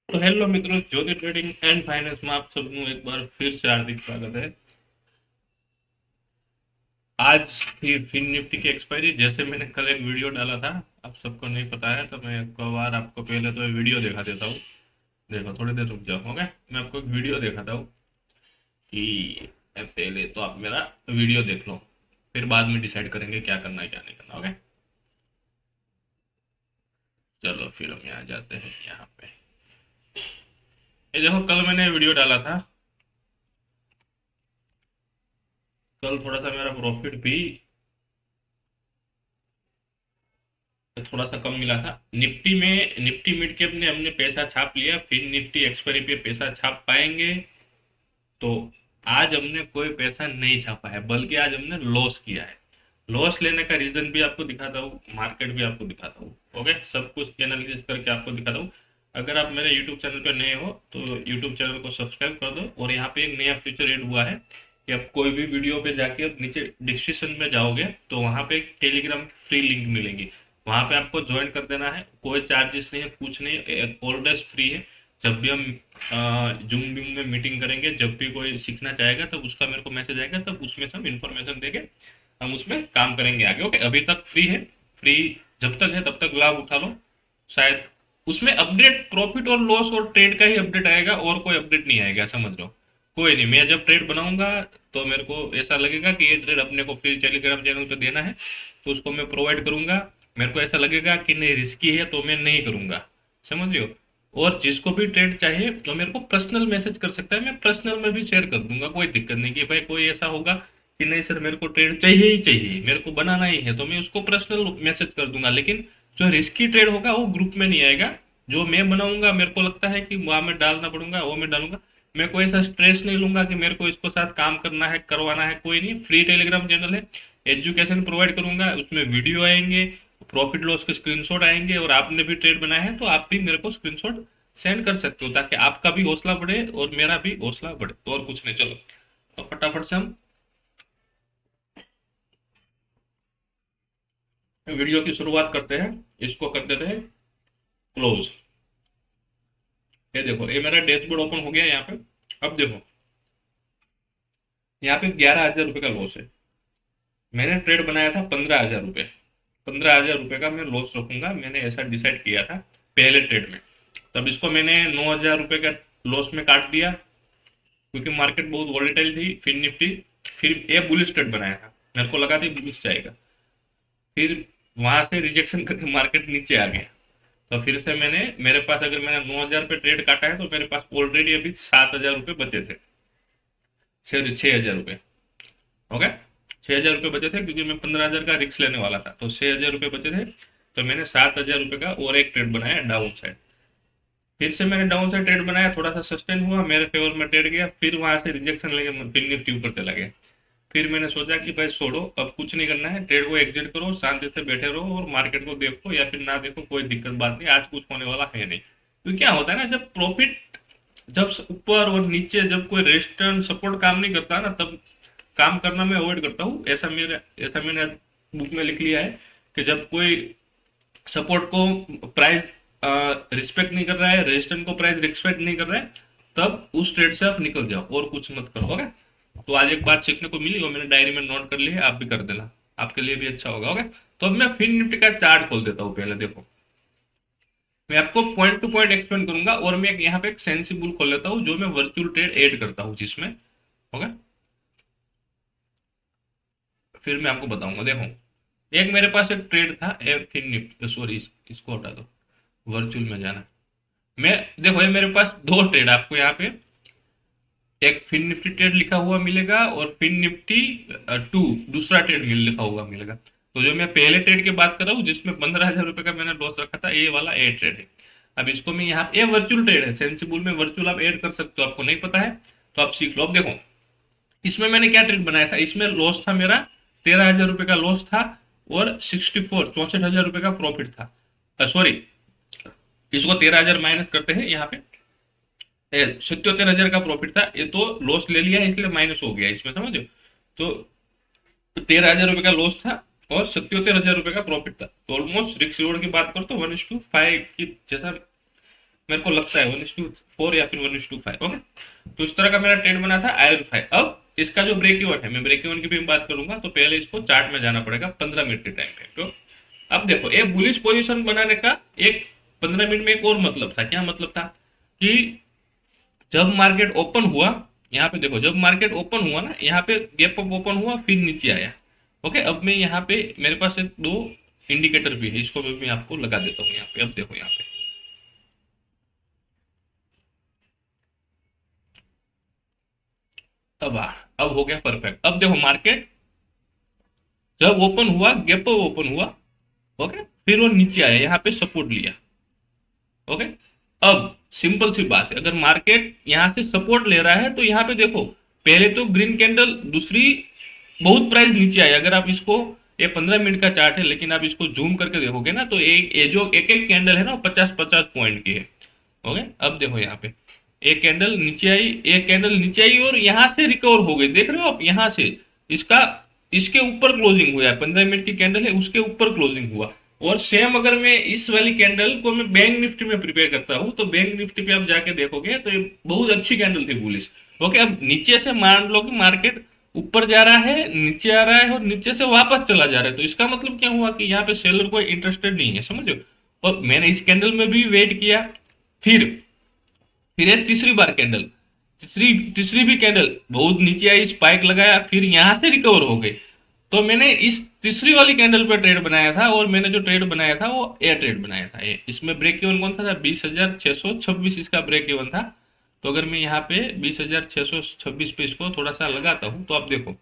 तो हेलो मित्रों, ज्योति trading and finance में आप सबનું एक बार फिर से हार्दिक स्वागत है। आज थी फिन निफ्टी की एक्सपायरी। जैसे मैंने कल एक वीडियो डाला था, आप सबको नहीं पता है तो मैं एक बार आपको पहले तो ये वीडियो दिखा देता हूँ। देखो, थोड़ी देर रुक जाओ, ओके। मैं आपको एक वीडियो दिखाता हूँ कि पहले तो आप मेरा वीडियो देख लो, फिर बाद में डिसाइड करेंगे क्या करना है क्या नहीं करना, ओके। चलो फिर हम यहाँ जाते हैं। यहाँ पे ये देखो, कल मैंने वीडियो डाला था। कल थोड़ा सा मेरा प्रॉफिट भी तो थोड़ा सा कम मिला था। निफ्टी में निफ्टी मिड कैप ने हमने पैसा छाप लिया, फिर निफ्टी एक्सपायरी पे पैसा छाप पाएंगे। तो आज हमने कोई पैसा नहीं छापा है, बल्कि आज हमने लॉस किया है। लॉस लेने का रीजन भी आपको दिखाता हूँ, मार्केट भी आपको दिखाता हूँ, ओके। सब कुछ एनालिसिस करके आपको दिखाता हूँ। अगर आप मेरे यूट्यूब चैनल पर नए हो तो यूट्यूब चैनल को सब्सक्राइब कर दो। और यहाँ पे एक नया फीचर ऐड हुआ है कि आप कोई भी वीडियो पे जाके आप नीचे डिस्क्रिप्शन में जाओगे तो वहाँ पे एक टेलीग्राम फ्री लिंक मिलेगी। वहाँ पे आपको ज्वाइन कर देना है, कोई चार्जेस नहीं है, कुछ नहीं, ऑलवेज फ्री है। जब भी हम जूम बीम में मीटिंग करेंगे, जब भी कोई सीखना चाहेगा तब उसका मेरे को मैसेज आएगा, तब उसमें से हम इंफॉर्मेशन देके हम उसमें काम करेंगे आगे, ओके। अभी तक फ्री है। फ्री जब तक है तब तक लाभ उठा लो। शायद उसमें अपडेट प्रॉफिट और लॉस और ट्रेड का ही अपडेट आएगा, और कोई अपडेट नहीं आएगा, समझ लो। कोई नहीं, मैं जब ट्रेड बनाऊंगा तो मेरे को ऐसा लगेगा कि ये ट्रेड अपने को फ्री टेलीग्राम चैनल पे देना है, तो उसको मैं प्रोवाइड करूंगा। मेरे को ऐसा लगेगा कि नहीं, रिस्की है, तो मैं नहीं करूंगा, समझ रहे हो। और जिसको भी ट्रेड चाहिए तो मेरे को पर्सनल मैसेज कर सकता है, मैं पर्सनल में भी शेयर कर दूंगा, कोई दिक्कत नहीं। कि भाई कोई ऐसा होगा कि नहीं सर, मेरे को ट्रेड चाहिए ही चाहिए, मेरे को बनाना ही है, तो मैं उसको पर्सनल मैसेज कर दूंगा। लेकिन जो रिस्की ट्रेड होगा वो ग्रुप में नहीं आएगा। जो मैं बनाऊंगा, मेरे को लगता है कि वहां में डालना पड़ूंगा, वो मैं डालूंगा। मैं कोई ऐसा स्ट्रेस नहीं लूंगा कि मेरे को इसको साथ काम करना है, करवाना है। कोई नहीं, फ्री टेलीग्राम चैनल है। एजुकेशन प्रोवाइड करूंगा, उसमें वीडियो आएंगे, प्रॉफिट लॉस के स्क्रीनशॉट आएंगे, और आपने भी ट्रेड बनाया है तो आप भी मेरे को स्क्रीनशॉट सेंड कर सकते हो, ताकि आपका भी हौसला बढ़े और मेरा भी हौसला बढ़े। तो और कुछ नहीं, चलो तो फटाफट से हम वीडियो की शुरुआत करते हैं। इसको कर देते हैं क्लोज। ये देखो, ये मेरा डैशबोर्ड ओपन हो गया यहाँ पे। अब देखो, यहाँ पे 11,000 रुपये का लॉस है। मैंने ट्रेड बनाया था 15,000 रुपये। 15,000 रुपये का मैं लॉस रखूंगा, मैंने ऐसा डिसाइड किया था पहले ट्रेड में। तब इसको मैंने 9,000 रुपये का लॉस में काट दिया, क्योंकि मार्केट बहुत वॉलेटाइल थी। फिर निफ्टी, फिर ये बुलिश ट्रेड बनाया था, मेरे को लगा था बुलिश जाएगा। फिर वहां से रिजेक्शन करके मार्केट नीचे आ गया। तो फिर से मैंने, मेरे पास अगर मैंने 9,000 पे ट्रेड काटा है तो मेरे पास ऑलरेडी अभी 7,000 रुपये बचे थे। 6,000 रुपये, ओके। 6,000 रुपये बचे थे, क्योंकि मैं 15,000 का रिक्स लेने वाला था, तो 6,000 रुपये बचे थे। तो मैंने 7,000 रुपये का और एक ट्रेड बनाया डाउन साइड। फिर से मैंने डाउन साइड ट्रेड बनाया, थोड़ा सा सस्टेन हुआ, मेरे फेवर में ट्रेड गया, फिर वहां से रिजेक्शन लेके फिर निफ्टी ऊपर चला गया। फिर मैंने सोचा कि भाई छोड़ो, अब कुछ नहीं करना है, ट्रेड को एग्जिट करो, शांति से बैठे रहो और मार्केट को देखो, या फिर ना देखो, कोई दिक्कत बात नहीं, आज कुछ होने वाला है नहीं। तो क्या होता है ना, जब प्रॉफिट, जब ऊपर और नीचे, जब कोई रेजिस्टेंस सपोर्ट काम नहीं करता ना, तब काम करना मैं अवॉइड करता हूँ। ऐसा मैंने बुक में लिख लिया है कि जब कोई सपोर्ट को प्राइस रिस्पेक्ट नहीं कर रहा है, रेजिस्टेंस को प्राइस रिस्पेक्ट नहीं कर रहा है, तब उस ट्रेड से आप निकल जाओ और कुछ मत करो, ओके। तो आज एक बात सीखने को मिली और मैंने डायरी में नोट कर ली है, आप भी कर देना, आपके लिए भी अच्छा होगा, ओके। तो अब मैं फिन निफ्टी का चार्ट खोल देता हूँ। पहले देखो, मैं आपको पॉइंट टू पॉइंट एक्सप्लेन करूंगा, और मैं यहाँ पे एक सेंसिबल खोल लेता हूँ जो मैं वर्चुअल ट्रेड ऐड करता हूँ जिसमें, ओके। फिर मैं आपको बताऊंगा। देखो, एक मेरे पास एक ट्रेड था, एक फिन निफ्टी, सॉरी इसको हटा दो, वर्चुअल में जाना। मैं, देखो ये मेरे पास दो ट्रेड आपको यहाँ पे, एक फिन निफ्टी ट्रेड लिखा हुआ मिलेगा और फिन निफ्टी टू दूसरा ट्रेड लिखा हुआ मिलेगा। तो जो मैं पहले ट्रेड की बात कर रहा हूँ जिसमें 15,000 रुपये का मैंने लॉस रखा था, ये वाला ए ट्रेड है। अब इसको मैं यहाँ, ये वर्चुअल ट्रेड है, सेंसिबल में वर्चुअल आप ऐड कर सकते हो, आपको नहीं पता है तो आप सीख लो। अब देखो, इसमें मैंने क्या ट्रेड बनाया था, इसमें लॉस था मेरा 13,000 रुपये का लॉस था, और 64 का प्रॉफिट था। सॉरी, इसको 13,000 माइनस करते हैं यहाँ पे। 77,000 का प्रॉफिट था, ये तो लॉस ले लिया है इसलिए माइनस हो गया इसमें, समझो। तो 13,000 रुपये का लॉस था और 77,000 रुपये का प्रॉफिट था, तो ऑलमोस्ट रिस्क रिवॉर्ड की बात करो तो 1:5 की जैसा मेरे को लगता है 1:4 या फिर 1:5। ओके, तो इस तरह का मेरा ट्रेड बना था आयरन 5। अब इसका जो ब्रेक इवन है, मैं ब्रेक इवन की भी बात करूंगा, तो पहले इसको चार्ट में जाना पड़ेगा 15 मिनट के टाइम पे। तो अब देखो, एक बुलिश पोजीशन बनाने का एक 15 मिनट में एक और मतलब था। क्या मतलब था कि जब मार्केट ओपन हुआ, यहाँ पे देखो, जब मार्केट ओपन हुआ ना, यहाँ पे गैप अप ओपन हुआ, फिर नीचे आया। ओके, अब मैं यहाँ पे मेरे पास एक दो इंडिकेटर भी है, इसको भी मैं आपको लगा देता हूँ यहाँ पे। अब देखो यहाँ पे, अब हो गया परफेक्ट। अब देखो मार्केट जब ओपन हुआ, गैप अप ओपन हुआ, ओके, फिर वो नीचे आया, यहाँ पे सपोर्ट लिया। ओके, अब सिंपल सी बात है, अगर मार्केट यहाँ से सपोर्ट ले रहा है तो यहाँ पे देखो, पहले तो ग्रीन कैंडल, दूसरी बहुत प्राइस नीचे आई। अगर आप इसको, ये 15 मिनट का चार्ट है, लेकिन आप इसको जूम करके देखोगे ना, तो एक ये जो एक एक कैंडल है ना, 50-50 पॉइंट की है। ओके, अब देखो यहाँ पे एक कैंडल नीचे आई, एक कैंडल नीचे आई, और यहाँ से रिकवर हो गई। देख रहे हो आप, यहाँ से इसका, इसके ऊपर क्लोजिंग हुआ है। 15 मिनट की कैंडल है, उसके ऊपर क्लोजिंग हुआ। और सेम अगर मैं इस वाली कैंडल को मैं बैंक निफ्टी में प्रिपेयर करता हूँ, तो बैंक निफ्टी पे आप जाके देखोगे तो ये बहुत अच्छी कैंडल थी, बुलिश। ओके, अब नीचे से मान लो कि मार्केट ऊपर जा रहा है, नीचे आ रहा है, और नीचे से वापस चला जा रहा है, तो इसका मतलब क्या हुआ कि यहाँ पे सेलर कोई इंटरेस्टेड नहीं है, समझो। और मैंने इस कैंडल में भी वेट किया। फिर फिर एक तीसरी बार कैंडल, तीसरी तीसरी भी कैंडल बहुत नीचे आई, स्पाइक लगाया, फिर यहां से रिकवर हो गई। तो मैंने इस तीसरी वाली कैंडल पे ट्रेड बनाया था, और मैंने जो ट्रेड बनाया था वो एयर ट्रेड बनाया था। ये इसमें ब्रेक इवन कौन सा था? 20,626 इसका ब्रेक इवन था। तो अगर मैं यहाँ पे 20,626 पे इसको थोड़ा सा लगाता हूँ, तो आप देखो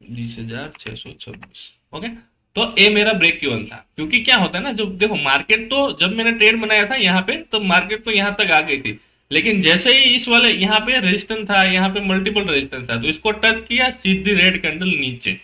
20,626। ओके, तो ये मेरा ब्रेक इवन था। क्योंकि क्या होता है ना, जब देखो मार्केट, तो जब मैंने ट्रेड बनाया था यहाँ पे, तो मार्केट तो यहाँ तक आ गई थी, लेकिन जैसे ही इस वाले यहाँ पे रेजिस्टेंस था, यहाँ पे मल्टीपल रेजिस्टेंस था, तो इसको टच किया, सीधी रेड कैंडल नीचे।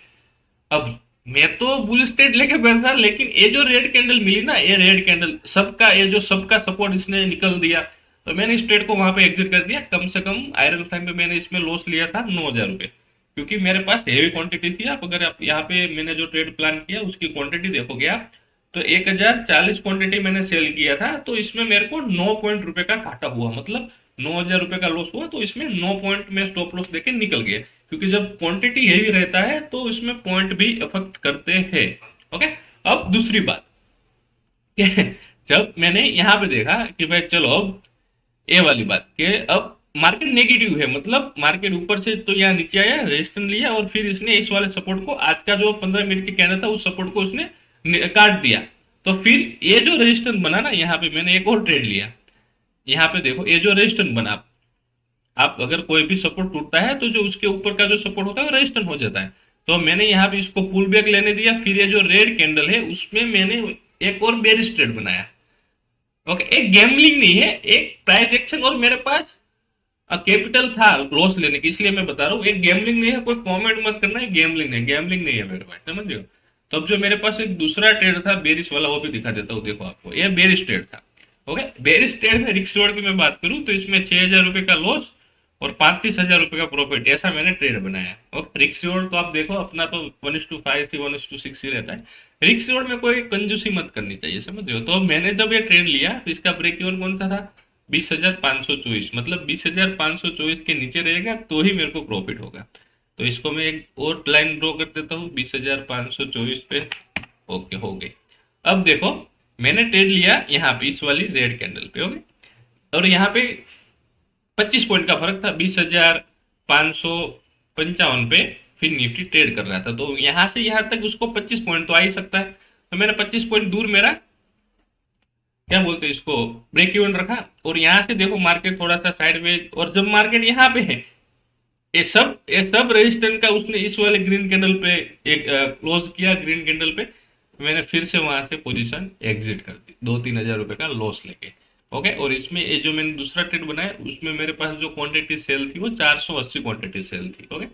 अब मैं तो बुल स्टेट लेके बैठा, लेकिन ये जो रेड कैंडल मिली ना, ये रेड कैंडल सबका, ये जो सबका सपोर्ट इसने निकल दिया, तो मैंने इस ट्रेड को वहां पे एग्जिट कर दिया। कम से कम आयरन टाइम पे मैंने इसमें लॉस लिया था 9,000 रुपये, क्योंकि मेरे पास हेवी क्वांटिटी थी। आप अगर आप यहाँ पे मैंने जो ट्रेड प्लान किया उसकी क्वांटिटी देखोगे आप, तो 1,040 क्वांटिटी मैंने सेल किया था, तो इसमें मेरे को 9 पॉइंट रुपए का घाटा हुआ, मतलब 9,000 रुपये का लॉस हुआ। तो इसमें 9 पॉइंट में स्टॉप लॉस देके निकल गया, क्योंकि जब क्वांटिटी हेवी रहता है तो इसमें पॉइंट भी अफेक्ट करते हैं। ओके, अब दूसरी बात जब मैंने यहाँ पे देखा कि भाई चलो, अब ये वाली बात कि अब मार्केट नेगेटिव है, मतलब मार्केट ऊपर से तो यहाँ नीचे आया, रेजिस्टेंस लिया, और फिर इसने इस वाले सपोर्ट को, आज का जो 15 मिनट की कैंडल था, उस सपोर्ट को उसने काट दिया। तो फिर ये जो रेजिस्टेंस बना ना, यहाँ पे मैंने एक और ट्रेड लिया। यहाँ पे देखो, ये जो रेजिस्टेंस बना, आप अगर कोई भी सपोर्ट टूटता है, तो जो उसके ऊपर का जो सपोर्ट होता है वो रेजिस्टेंस हो जाता है। तो मैंने यहाँ पे इसको पुल बैक लेने दिया, फिर ये जो रेड कैंडल है उसमें मैंने एक और बेरिश ट्रेड बनाया। ओके, एक गैमलिंग नहीं है, एक प्राइस एक्शन, और मेरे पास कैपिटल था लॉस लेने की, इसलिए मैं बता रहा हूँ। एक गैमलिंग नहीं है, कोई कमेंट मत करना है, गैमलिंग नहीं, गैमलिंग नहीं है मेरे पास, समझ रहे हो। तो अब जो मेरे पास एक दूसरा ट्रेड था बेरिश वाला, वो भी दिखा देता हूँ। देखो आपको, ये बेरिश ट्रेड था। ओके, बेरिश ट्रेड में रिक्स रिवॉर्ड की मैं बात करूँ तो इसमें 6,000 रुपये का लॉस और 35,000 रुपये का प्रॉफिट, ऐसा मैंने ट्रेड बनाया। ओके, रिक्स रिवॉर्ड तो आप देखो अपना तो 1:5 थी, 1:6 ही रहता है। रिक्स रिवॉर्ड में कोई कंजूसी मत करनी चाहिए, समझ रहे हो। तो मैंने जब ये ट्रेड लिया, तो इसका ब्रेक इवन कौन सा था? 20,524, मतलब 20,524 के नीचे रहेगा तो ही मेरे को प्रॉफिट होगा। तो इसको मैं एक और लाइन ड्रॉ कर देता हूँ 20,524 पे। ओके, हो गई। अब देखो, मैंने ट्रेड लिया यहाँ पे इस वाली रेड कैंडल पे। ओके, और यहाँ पे 25 पॉइंट का फर्क था, 20,555 पे फिर निफ्टी ट्रेड कर रहा था। तो यहाँ से यहाँ तक उसको 25 पॉइंट तो आ ही सकता है, तो मैंने 25 पॉइंट दूर मेरा, क्या बोलते हैं इसको, ब्रेक इवन रखा। और यहाँ से देखो मार्केट थोड़ा सा साइडवेज, और जब मार्केट यहाँ पे है, ये सब रेजिस्टेंस का उसने इस वाले ग्रीन कैंडल पे एक क्लोज किया, ग्रीन कैंडल पे मैंने फिर से वहां से पोजीशन एग्जिट कर दी 2-3 हजार रुपए का लॉस लेके। ओके, और इसमें ये जो मैंने दूसरा ट्रेड बनाया, उसमें मेरे पास जो क्वांटिटी सेल थी वो 480 क्वांटिटी सेल थी। Okay,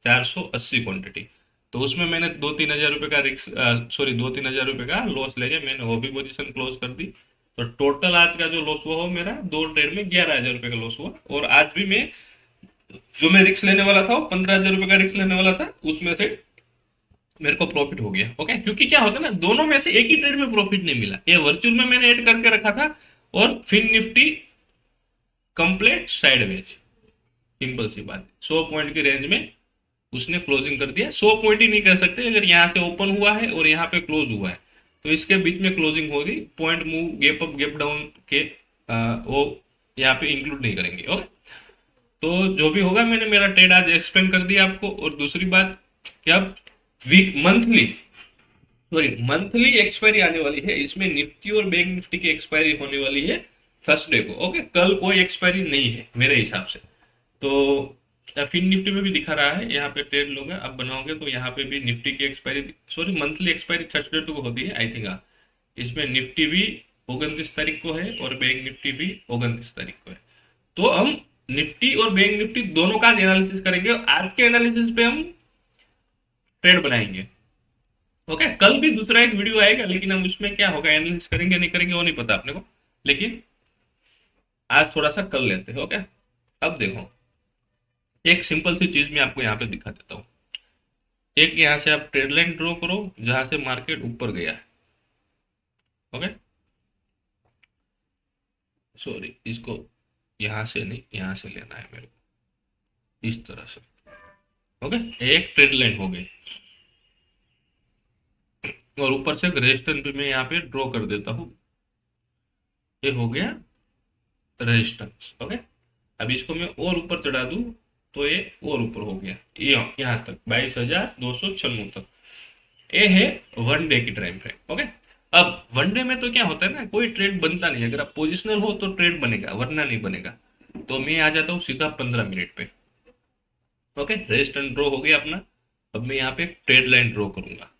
480 quantity. तो उसमें मैंने 2-3 हजार रुपए का रिक्स, सॉरी, 2-3 हजार रुपए का लॉस लेके मैंने वो भी पोजीशन क्लोज कर दी। तो टोटल आज का जो लॉस हुआ हो मेरा, दो ट्रेड में 11,000 रुपए का लॉस हुआ। और आज भी मैं, जो मैं रिक्स लेने वाला था, वो 15,000 रुपए का रिक्स लेने वाला था, उसमें से मेरे को प्रॉफिट हो गया। ओके, क्योंकि क्या होता है ना, दोनों में से एक ही ट्रेड में प्रॉफिट नहीं मिला, ये वर्चुअल में मैंने ऐड करके रखा था और फिन निफ्टी कंप्लीट साइडवेज। सिंपल सी बात, 100 पॉइंट की रेंज में उसने क्लोजिंग कर दिया। 100 पॉइंट ही नहीं कर सकते, अगर यहाँ से ओपन हुआ है और यहाँ पे क्लोज हुआ है तो इसके बीच में क्लोजिंग होगी। Point move, gap up gap down के वो यहाँ पे इंक्लूड नहीं करेंगे। ओके, तो जो भी होगा, मैंने मेरा ट्रेड आज एक्सप्लेन कर दिया आपको। और दूसरी बात कि अब week monthly sorry monthly expiry आने वाली है, इसमें निफ्टी और बैंक निफ्टी की एक्सपायरी होने वाली है थर्सडे को। ओके, कल कोई एक्सपायरी नहीं है मेरे हिसाब से। तो फिन निफ्टी में भी दिखा रहा है, यहाँ पे ट्रेड लोग हैं, आप बनाओगे तो यहाँ पे भी निफ्टी की expiry, sorry monthly expiry Thursday को होती है आई थिंक। इसमें निफ्टी भी 29 तारीख को है और बैंक निफ्टी भी 29 तारीख को है। तो हम निफ्टी और बैंक निफ्टी दोनों का एनालिसिस करेंगे, आज के एनालिसिस पे हम ट्रेड बनाएंगे। ओके, कल भी दूसरा एक वीडियो आएगा, लेकिन हम उसमें क्या होगा, एनालिसिस करेंगे नहीं करेंगे वो नहीं पता अपने को, लेकिन आज थोड़ा सा कर लेते हैं। ओके, अब देखो, एक सिंपल सी चीज मैं आपको यहाँ पे दिखा देता हूँ। एक यहाँ से आप ट्रेड लाइन ड्रॉ करो जहां से मार्केट ऊपर गया है। ओके, सॉरी, इसको यहाँ से नहीं, यहाँ से लेना है मेरे को, इस तरह से। ओके, एक ट्रेड लाइन हो गई और ऊपर से एक रेजिस्टेंस भी मैं यहाँ पे ड्रॉ कर देता हूँ। ये हो गया रेजिस्टेंस। ओके, अब इसको मैं और ऊपर चढ़ा दूं तो ये और ऊपर हो गया, ये यहाँ तक 22,296 तक। ये है वन डे की टाइम फ्रेम। ओके, अब वन डे में तो क्या होता है ना, कोई ट्रेड बनता नहीं, अगर आप पोजिशनल हो तो ट्रेड बनेगा वरना नहीं बनेगा। तो मैं आ जाता हूँ सीधा 15 मिनट पे। ओके, रेजिस्टेंस ड्रॉ हो गया अपना। अब मैं यहाँ पे एक ट्रेड लाइन ड्रॉ करूंगा।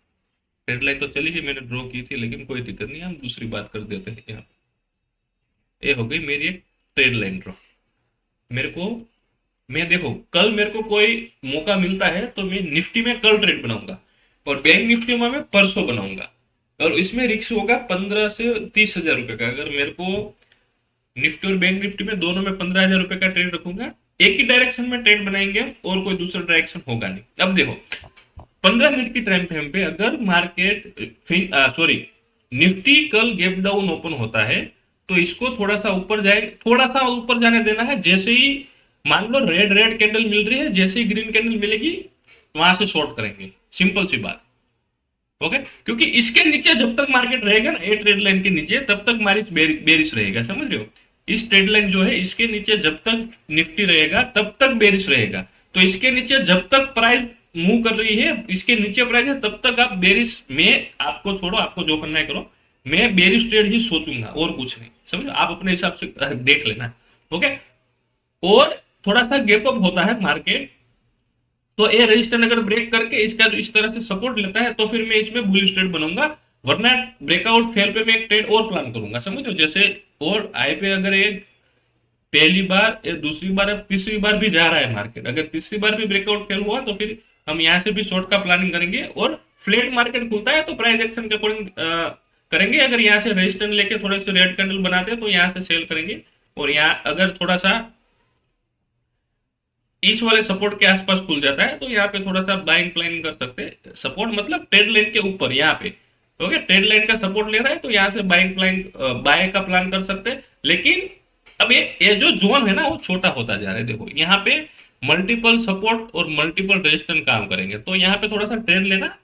ट्रेड लाइन तो चली गई, मैंने ड्रॉ की थी, लेकिन कोई दिक्कत नहीं, हम दूसरी बात कर देते हैं यहाँ। ये हो गई मेरी एक ट्रेड लाइन ड्रॉ। मेरे को, मैं देखो, कल मेरे को कोई मौका मिलता है तो मैं निफ्टी में कल ट्रेड बनाऊंगा और बैंक निफ्टी में मैं परसों बनाऊंगा। और इसमें रिस्क होगा 15 से 30 हजार रुपए का। अगर मेरे को निफ्टी और बैंक निफ्टी में दोनों में 15 हजार रुपए का ट्रेड रखूंगा, एक ही डायरेक्शन में ट्रेड बनाएंगे और कोई दूसरा डायरेक्शन होगा नहीं। अब देखो, 15 मिनट की टाइम फ्रेम पे अगर मार्केट सॉरी निफ्टी कल गैप डाउन ओपन होता है तो इसको थोड़ा सा ऊपर जाए, थोड़ा सा ऊपर जाने देना है। जैसे ही मान लो रेड रेड कैंडल मिल रही है, जैसे ही ग्रीन कैंडल मिलेगी वहां से शॉर्ट करेंगे, सिंपल सी बात। ओके, क्योंकि इसके नीचे जब तक मार्केट रहेगा ना, ये ट्रेड लाइन के नीचे, तब तक मारिस बेरिश रहेगा, समझ रहे हो। इस ट्रेड लाइन जो है इसके नीचे जब तक निफ्टी रहेगा तब तक बेरिश रहेगा। तो इसके नीचे जब तक प्राइस मूव कर रही है, इसके नीचे प्राइस है, तब तक आप बेरिश में, आपको छोड़ो, आपको जो करना है करो, मैं बेरिश ट्रेड ही सोचूंगा और कुछ नहीं, समझो, आप अपने हिसाब से देख लेना। ओके, और थोड़ा सा गैप अप होता है मार्केट, तो ये रजिस्टर अगर ब्रेक करके इसका इस तरह से सपोर्ट लेता है तो फिर मैं इसमें बुलिश ट्रेड बनूंगा। वरना ब्रेकआउट फेल पे मैं एक ट्रेड और प्लान करूंगा, समझो। जैसे और आई पे अगर ये पहली बार या दूसरी बार या तीसरी बार भी जा रहा है मार्केट, अगर तीसरी बार भी ब्रेकआउट फेल हुआ तो फिर हम यहाँ से भी शॉर्ट का प्लानिंग करेंगे। और फ्लैट मार्केट खुलता है तो प्राइस एक्शन के अकॉर्डिंग करेंगे। अगर यहाँ से रेजिस्टेंस लेके थोड़े से रेड कैंडल बनाते हैं तो यहाँ से सेल करेंगे। और यहाँ अगर थोड़ा सा इस वाले सपोर्ट के आसपास खुल जाता है तो यहाँ पे थोड़ा सा बाइंग प्लानिंग कर सकते हैं। सपोर्ट मतलब ट्रेड लाइन के ऊपर यहाँ पे, ओके, ट्रेड लाइन का सपोर्ट ले रहा है तो यहाँ से बाइंग प्लान, बाय का प्लान कर सकते हैं। लेकिन अब ये जो जोन है ना वो छोटा होता जा रहा है। देखो यहाँ पे मल्टीपल सपोर्ट और मल्टीपल रेजिस्टेंस काम करेंगे, तो यहाँ पे थोड़ा सा ट्रेड लेना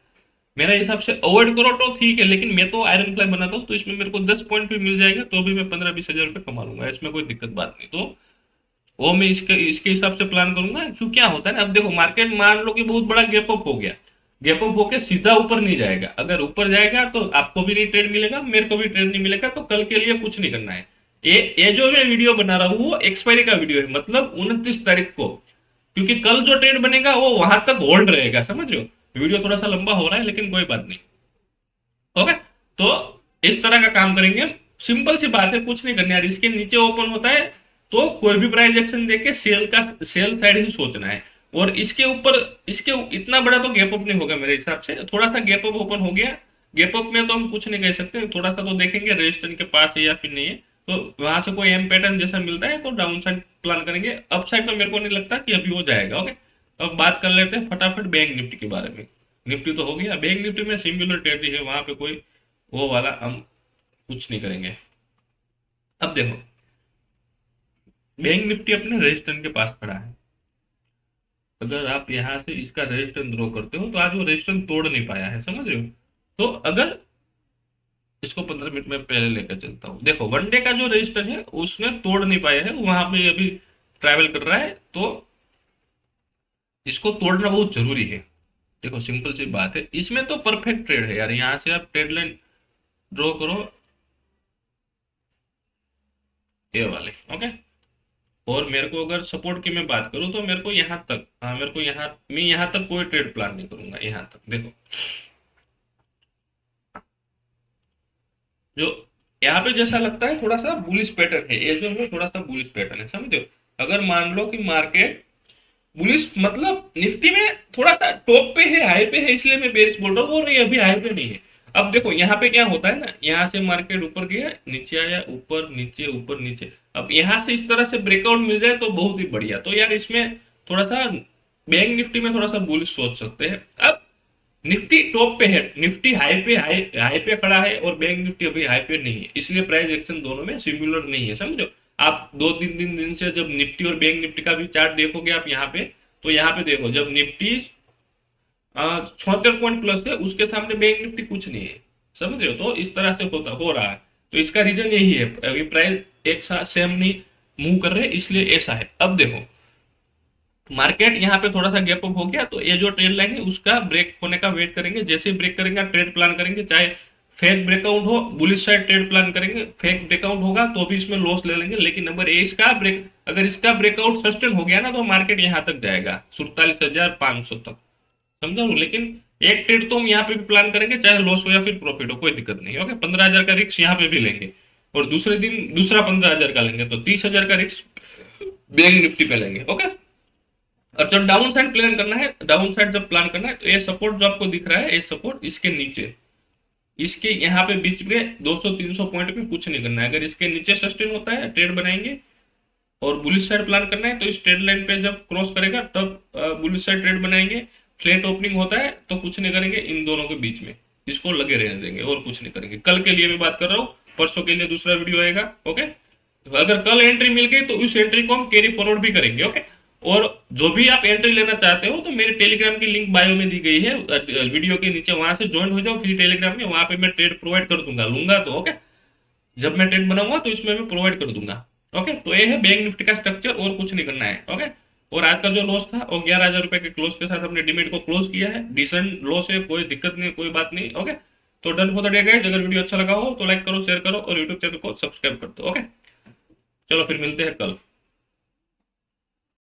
मेरे हिसाब से अवॉइड करो तो ठीक है। लेकिन मैं तो आयरन प्लाई बनाता हूँ, तो इसमें मेरे को 10 पॉइंट भी मिल जाएगा तो भी मैं 15-20 हजार रुपये कमा लूंगा, इसमें कोई दिक्कत बात नहीं। तो वो मैं इसके इसके हिसाब से प्लान करूंगा। क्यों, क्या होता है ना, अब देखो मार्केट मान लो कि बहुत बड़ा गैप अप हो गया, गैप अप होके सीधा ऊपर नहीं जाएगा। अगर ऊपर जाएगा तो आपको भी नहीं ट्रेड मिलेगा, मेरे को भी ट्रेड नहीं मिलेगा, तो कल के लिए कुछ नहीं करना है। ये जो मैं वीडियो बना रहा हूँ वो एक्सपायरी का वीडियो है, मतलब 29 तारीख को, क्योंकि कल जो ट्रेड बनेगा वो वहां तक होल्ड रहेगा, समझ रहे हो। वीडियो थोड़ा सा लंबा हो रहा है लेकिन कोई बात नहीं। ओके, तो इस तरह का काम करेंगे। सिंपल सी बात है, कुछ नहीं करना यार। इसके नीचे ओपन होता है तो कोई भी प्राइस एक्शन देके सेल साइड ही सोचना है। और इसके ऊपर, इसके इतना बड़ा तो गैप अप नहीं होगा मेरे हिसाब से। थोड़ा सा गैप अप ओपन हो गया, गैप अप में तो हम कुछ नहीं कह सकते, थोड़ा सा तो देखेंगे रेजिस्टेंस के पास है या फिर नहीं है। तो वहां से कोई एम पैटर्न जैसा मिलता है तो डाउन साइड प्लान करेंगे। अप साइड तो मेरे को नहीं लगता कि अभी हो जाएगा। ओके, अब बात कर लेते हैं फटाफट बैंक निफ्टी के बारे में। निफ्टी तो हो गया, बैंक निफ्टी में सिमिलर ट्रेड है, वहां पे कोई वो वाला हम कुछ नहीं करेंगे। अब देखो, बैंक निफ्टी अपने रेजिस्टेंस के पास खड़ा है। अगर आप यहाँ से इसका रेजिस्टेंस ड्रॉ करते हो तो आज वो रेजिस्टेंस तोड़ नहीं पाया है, समझ रहे हो। तो अगर इसको 15 मिनट में पहले लेकर चलता हूँ, देखो वन डे का जो रजिस्टर है उसने तोड़ नहीं पाया है, वहां पे अभी ट्रैवल कर रहा है, तो इसको तोड़ना बहुत जरूरी है। देखो सिंपल सी बात है, इसमें तो परफेक्ट ट्रेड है यार, यहाँ से आप ट्रेड लाइन ड्रॉ करो ये वाले, ओके। और मेरे को अगर सपोर्ट की मैं बात करूँ तो मेरे को यहाँ तक, हाँ मेरे को यहाँ, मैं यहाँ तक कोई ट्रेड प्लान नहीं करूंगा, यहाँ तक देखो जो यहाँ पे जैसा लगता है थोड़ा सा बुलिश पैटर्न है, ये जो है थोड़ा सा बुलिश पैटर्न है, समझो। अगर मान लो कि मार्केट बुलिश मतलब निफ्टी में थोड़ा सा टॉप पे है, हाई पे है, इसलिए मैं बेरिश बोल रहा हूँ, और नहीं अभी हाई पे नहीं है। अब देखो यहाँ पे क्या होता है ना, यहाँ से मार्केट ऊपर गया, नीचे आया, ऊपर नीचे ऊपर नीचे, अब यहाँ से इस तरह से ब्रेकआउट मिल जाए तो बहुत ही बढ़िया। तो यार इसमें थोड़ा सा बैंक निफ्टी में थोड़ा सा बुलिश सोच सकते हैं। अब निफ्टी टॉप पे है, निफ्टी हाई पे, हाई पे खड़ा है, और बैंक निफ्टी अभी हाई पे नहीं है, इसलिए प्राइस एक्शन दोनों में सिमिलर नहीं है, समझो। आप दो तीन दिन से जब निफ्टी और बैंक निफ्टी का भी चार्ट देखोगे आप यहाँ पे, तो यहाँ पे देखो जब निफ्टी 76 पॉइंट प्लस है, उसके सामने बैंक निफ्टी कुछ नहीं है, समझ रहे हो। तो इस तरह से होता हो रहा है, तो इसका रीजन यही है, अभी प्राइस एक साथ सेम नहीं मूव कर रहे, इसलिए ऐसा है। अब देखो मार्केट यहाँ पे थोड़ा सा गैप अप हो गया, तो ये जो ट्रेड लाइन है उसका ब्रेक होने का वेट करेंगे, जैसे ही ब्रेक करेंगे ट्रेड प्लान करेंगे, चाहे फेक ब्रेकआउट हो, बुलिश साइड ट्रेड प्लान करेंगे, फेक ब्रेकआउट होगा तो भी इसमें लॉस ले लेंगे, लेकिन अगर इसका ब्रेकआउट सस्टेन हो गया ना तो मार्केट यहाँ तक जाएगा 47,500 तक, समझा। लेकिन एक ट्रेड तो हम यहाँ पे भी प्लान करेंगे, चाहे लॉस हो या फिर प्रॉफिट हो, कोई दिक्कत नहीं, ओके। 15,000 का रिस्क यहाँ पे भी लेंगे, और दूसरे दिन दूसरा 15,000 का लेंगे, तो 30,000 का रिस्क बैंक निफ्टी पे लेंगे, ओके। और जब डाउन साइड प्लान करना है, डाउन साइड जब प्लान करना है, तो ये सपोर्ट जो आपको दिख रहा है, ये सपोर्ट इसके नीचे, इसके यहाँ पे बीच में 200-300 पॉइंट पे कुछ नहीं करना है। अगर इसके नीचे सस्टेन होता है ट्रेड बनाएंगे, और बुलिश साइड प्लान करना है तो इस ट्रेड लाइन पे जब क्रॉस करेगा तब बुलिश साइड ट्रेड बनाएंगे। फ्लैट ओपनिंग होता है तो कुछ नहीं करेंगे, इन दोनों के बीच में इसको लगे रहने देंगे और कुछ नहीं करेंगे। कल के लिए मैं बात कर रहा हूँ, परसों के लिए दूसरा वीडियो आएगा, ओके। तो अगर कल एंट्री मिल गई तो उस एंट्री को हम कैरी फॉरवर्ड भी करेंगे, ओके। और जो भी आप एंट्री लेना चाहते हो तो मेरे टेलीग्राम की लिंक बायो में दी गई है वीडियो के नीचे, वहां से ज्वाइन हो जाओ फ्री टेलीग्राम में, वहां पे मैं ट्रेड प्रोवाइड कर दूंगा, लूंगा तो, ओके। जब मैं ट्रेड बनाऊंगा तो इसमें मैं प्रोवाइड कर दूंगा, ओके। तो ये है बैंक निफ्टी का स्ट्रक्चर, और कुछ नहीं करना है, ओके। और आज का जो लॉस था वो 11,000 रुपए के क्लोज के साथ हमने डिमेट को क्लोज किया है, डिसेंट लॉस है, कोई दिक्कत नहीं, कोई बात नहीं, ओके। तो done for the day guys, अगर वीडियो अच्छा लगा हो तो लाइक करो, शेयर करो, और यूट्यूब चैनल को सब्सक्राइब कर दो, ओके। चलो फिर मिलते हैं कल।